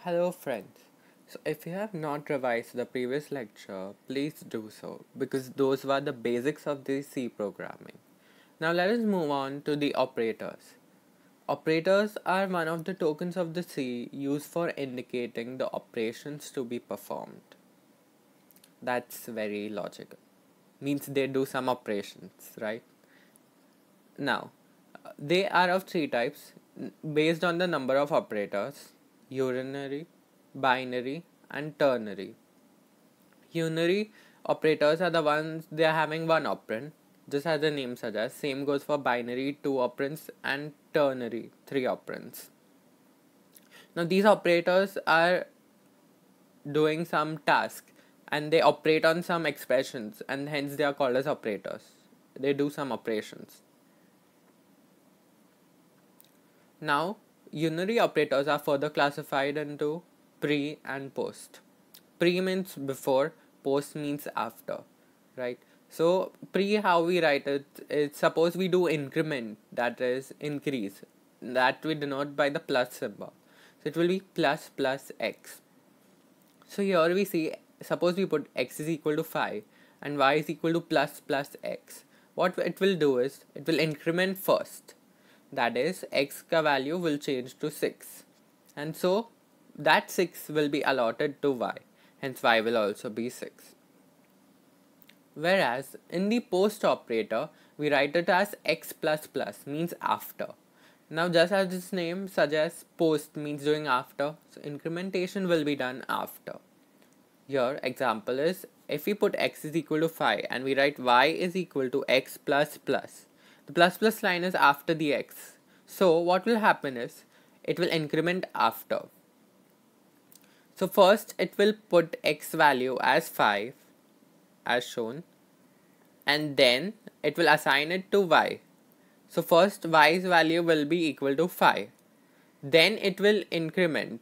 Hello friends. So if you have not revised the previous lecture, please do so because those were the basics of the C programming. Now let us move on to the operators. Operators are one of the tokens of the C used for indicating the operations to be performed. That's very logical. Means they do some operations, right? Now, they are of three types based on the number of operators: unary, binary, and ternary. Unary operators are the ones they are having one operand, just as the name suggests. Same goes for binary, two operands, and ternary, three operands. Now, these operators are doing some task and they operate on some expressions, and hence they are called as operators. They do some operations. Now, unary operators are further classified into pre and post. Pre means before, post means after, right? So, pre, how we write it is, suppose we do increment, that is increase, that we denote by the plus symbol. So, it will be plus plus x. So, here we see, suppose we put x is equal to 5 and y is equal to plus plus x. What it will do is, it will increment first. That is, x ka value will change to 6. And so, that 6 will be allotted to y. Hence, y will also be 6. Whereas, in the post operator, we write it as x plus plus, means after. Now, just as its name suggests, post means doing after. So, incrementation will be done after. Here, example is, if we put x is equal to 5 and we write y is equal to x plus plus, the plus plus line is after the x. So, what will happen is, it will increment after. So, first it will put x value as 5 as shown, and then it will assign it to y. So, first y's value will be equal to 5. Then it will increment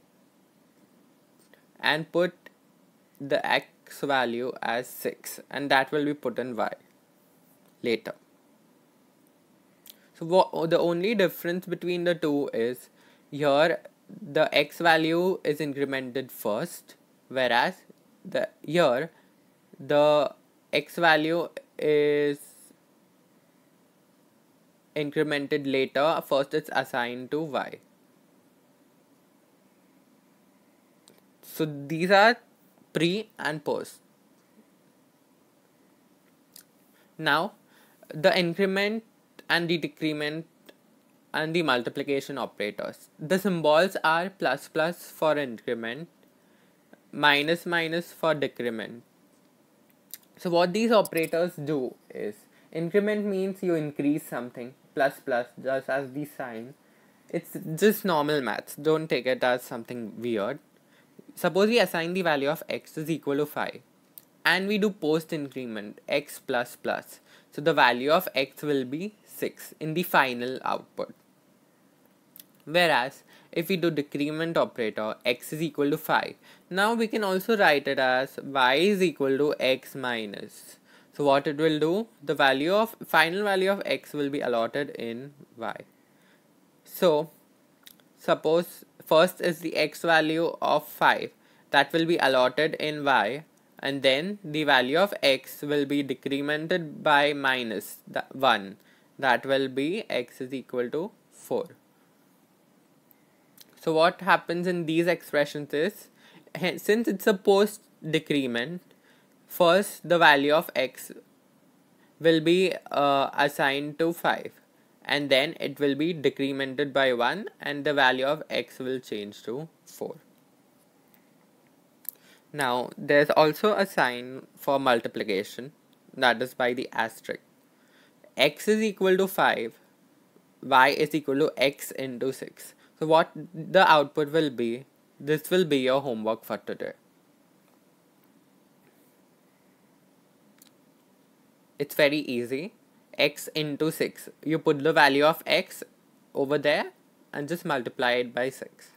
and put the x value as 6, and that will be put in y later. So the only difference between the two is, here the x value is incremented first, whereas here the x value is incremented later. First it's assigned to y. So these are pre and post. Now the increment and the decrement and the multiplication operators. The symbols are plus plus for increment, minus minus for decrement. So what these operators do is, increment means you increase something, plus plus just as the sign. It's just normal maths, don't take it as something weird. Suppose we assign the value of x is equal to 5 and we do post increment x plus plus. So the value of x will be 6 in the final output. Whereas if we do decrement operator, x is equal to 5. Now we can also write it as y is equal to x minus. So what it will do, the final value of x will be allotted in y. So suppose first is the x value of 5 that will be allotted in y, and then the value of x will be decremented by minus 1, that will be x is equal to 4. So what happens in these expressions is, since it's a post decrement, first the value of x will be assigned to 5, and then it will be decremented by 1 and the value of x will change to 4. Now there's also a sign for multiplication, that is by the asterisk. X is equal to 5, y is equal to x into 6. So what the output will be, this will be your homework for today. It's very easy. X into 6. You put the value of x over there and just multiply it by 6.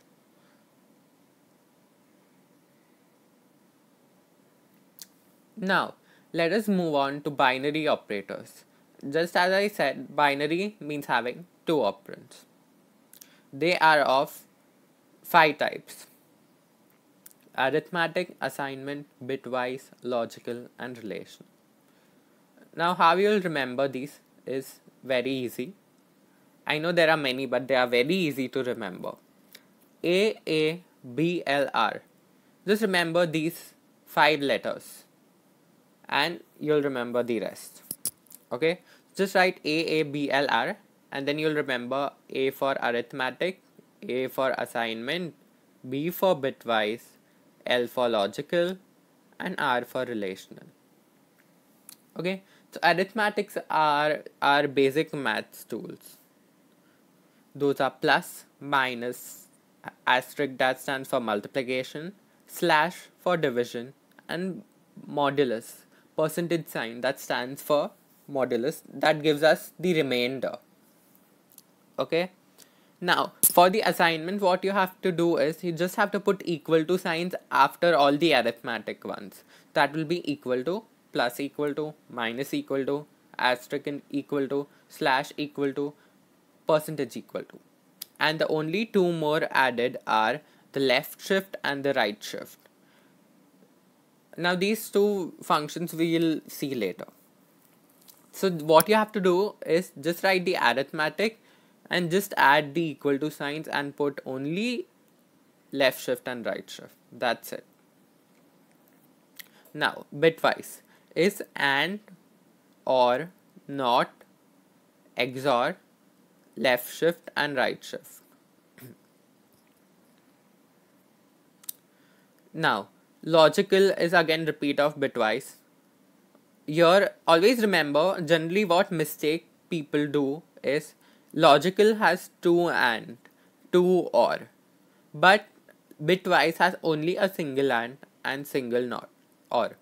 Now, let us move on to binary operators. Just as I said, binary means having two operands. They are of 5 types. arithmetic, assignment, bitwise, logical, and relational. Now, how you'll remember these is very easy. I know there are many, but they are very easy to remember. AABLR. Just remember these 5 letters and you'll remember the rest. Okay, just write AABLR and then you'll remember A for arithmetic, A for assignment, B for bitwise, L for logical, and R for relational. Okay, so arithmetics are our basic maths tools. Those are plus, minus, asterisk that stands for multiplication, slash for division, and modulus, percentage sign that stands for modulus, that gives us the remainder. Okay. Now, for the assignment, what you have to do is you just have to put equal to signs after all the arithmetic ones. That will be equal to, plus equal to, minus equal to, asterisk equal to, slash equal to, percentage equal to. And the only two more added are the left shift and the right shift. Now, these two functions we will see later. So, what you have to do is just write the arithmetic and just add the equal to signs and put only left shift and right shift. That's it. Now, bitwise is and, or, not, XOR, left shift and right shift. Now, logical is again repeat of bitwise. Here, always remember, generally what mistake people do is logical has two and, two or, but bitwise has only a single and single not or.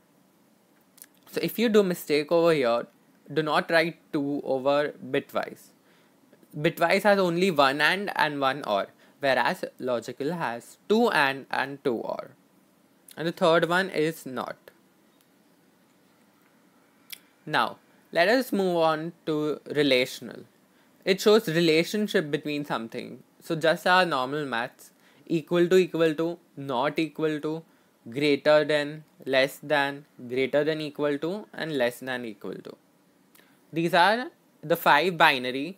So if you do mistake over here, do not write 2 over bitwise. Bitwise has only one and one or, whereas logical has two and two or. And the third one is not. Now, let us move on to relational. It shows relationship between something. So just our normal maths, equal to, not equal to, greater than, less than, greater than equal to, and less than equal to. These are the 5 binary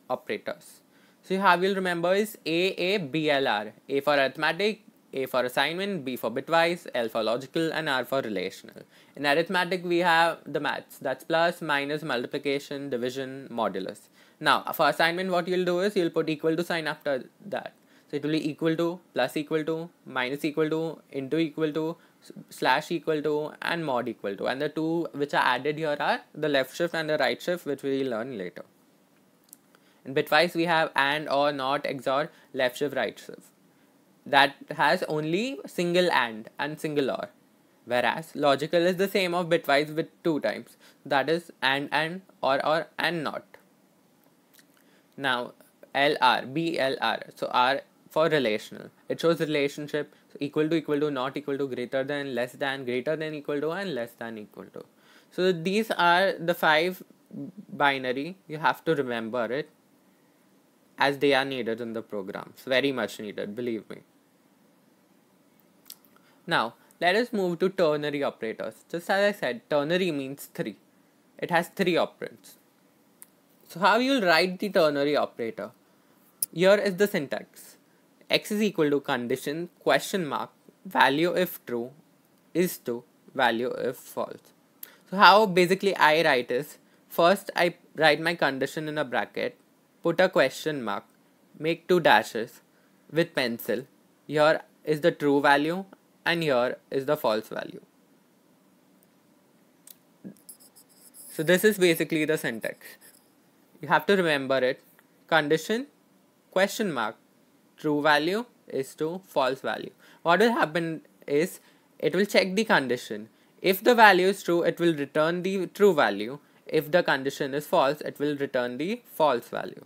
operators. So how you'll remember is AABLR. A for arithmetic, A for assignment, B for bitwise, L for logical, and R for relational. In arithmetic, we have the maths. That's plus, minus, multiplication, division, modulus. Now, for assignment, what you'll do is you'll put equal to sign after that. So it will be equal to, plus equal to, minus equal to, into equal to, slash equal to, and mod equal to. And the two which are added here are the left shift and the right shift, which we will learn later. In bitwise, we have and, or, not, XOR, left shift, right shift. That has only single and single or. Whereas logical is the same of bitwise with 2 times. That is and, or, and not. Now, LR, BLR. So R for relational. It shows relationship. So equal to, not equal to, greater than, less than, greater than equal to, and less than equal to. So these are the 5 binary. You have to remember it, as they are needed in the programs. Very much needed, believe me. Now, let us move to ternary operators. Just as I said, ternary means 3. It has 3 operands. So how you will write the ternary operator? Here is the syntax. X is equal to condition, question mark, value if true, is to, value if false. So how basically I write is, first I write my condition in a bracket, put a question mark, make 2 dashes with pencil. Here is the true value and here is the false value. So this is basically the syntax. You have to remember it. Condition, question mark, true value is to, false value. What will happen is, it will check the condition. If the value is true, it will return the true value. If the condition is false, it will return the false value.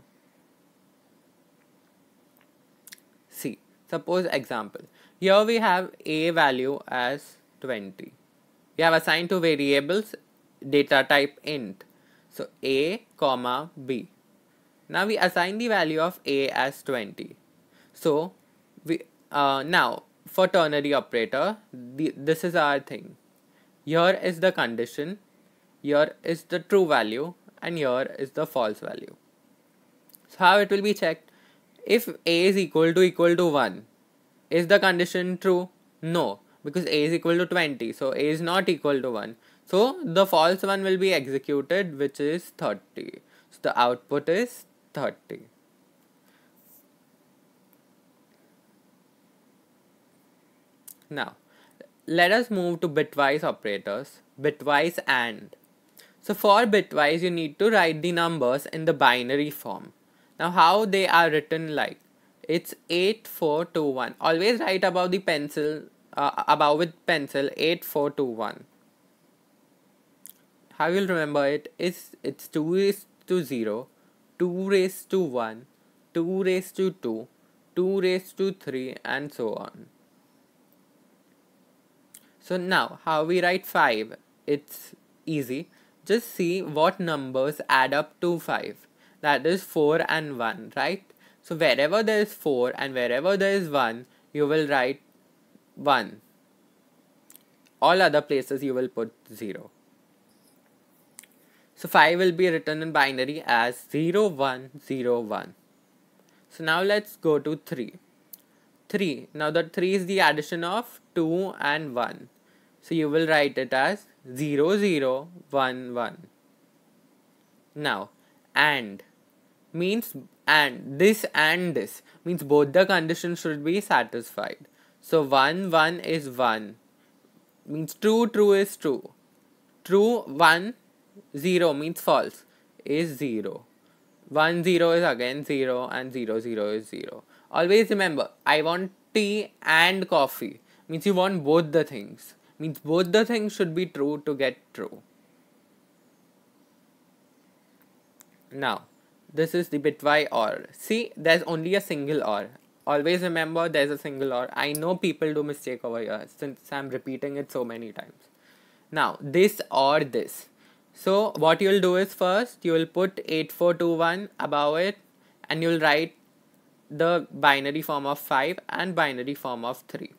See, suppose example. Here we have a value as 20. We have assigned 2 variables, data type int. So a, comma, b. Now we assign the value of a as 20. So we now for ternary operator, this is our thing. Here is the condition, here is the true value, and here is the false value. So how it will be checked? If a is equal to 1, is the condition true? No, because a is equal to 20, so a is not equal to 1. So the false one will be executed, which is 30. So the output is 30. Now, let us move to bitwise operators, bitwise AND. So for bitwise, you need to write the numbers in the binary form. Now how they are written like? It's 8421. Always write above the pencil, above with pencil 8421. How you'll remember it is it's 2 raised to 0, 2 raised to 1, 2 raised to 2, 2 raised to 3, and so on. So now how we write 5? It's easy. Just see what numbers add up to 5. That is 4 and 1, right? So wherever there is 4 and wherever there is 1, you will write 1. All other places you will put 0. So 5 will be written in binary as 0, 1, 0, 1. So now let's go to 3. 3. Now the 3 is the addition of 2 and 1. So you will write it as 0, 0, 1, 1. Now, AND means and this means both the conditions should be satisfied. So 1, 1 is 1 means true, true is true. True 1, 0 means false is 0. 1, 0 is again 0 and 0, 0 is 0. Always remember, I want tea and coffee means you want both the things. Means both the things should be true to get true. Now, this is the bitwise OR. See, there's only a single OR. Always remember there's a single OR. I know people do mistake over here since I'm repeating it so many times. Now, this or this. So, what you'll do is first, you will put 8421 above it and you'll write the binary form of 5 and binary form of 3.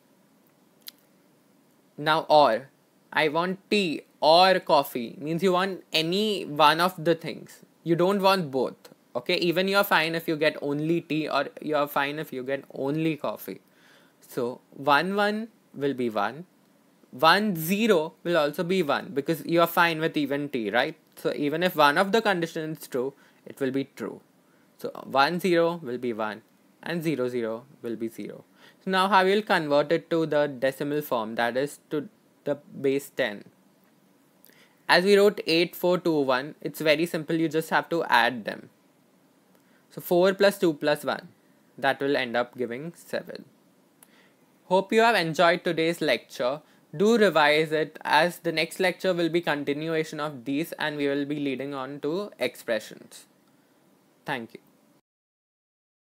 Now, OR. I want tea or coffee means you want any one of the things. You don't want both. Okay, even you're fine if you get only tea or you're fine if you get only coffee. So 1, 1 will be 1. 1, 0 will also be 1 because you're fine with even tea, right? So even if one of the conditions is true, it will be true. So 1, 0 will be 1 and 0, 0 will be 0. So now how we'll convert it to the decimal form, that is to the base 10. As we wrote 8421, it's very simple, you just have to add them. So 4 plus 2 plus 1, that will end up giving 7. Hope you have enjoyed today's lecture. Do revise it as the next lecture will be continuation of these and we will be leading on to expressions. Thank you.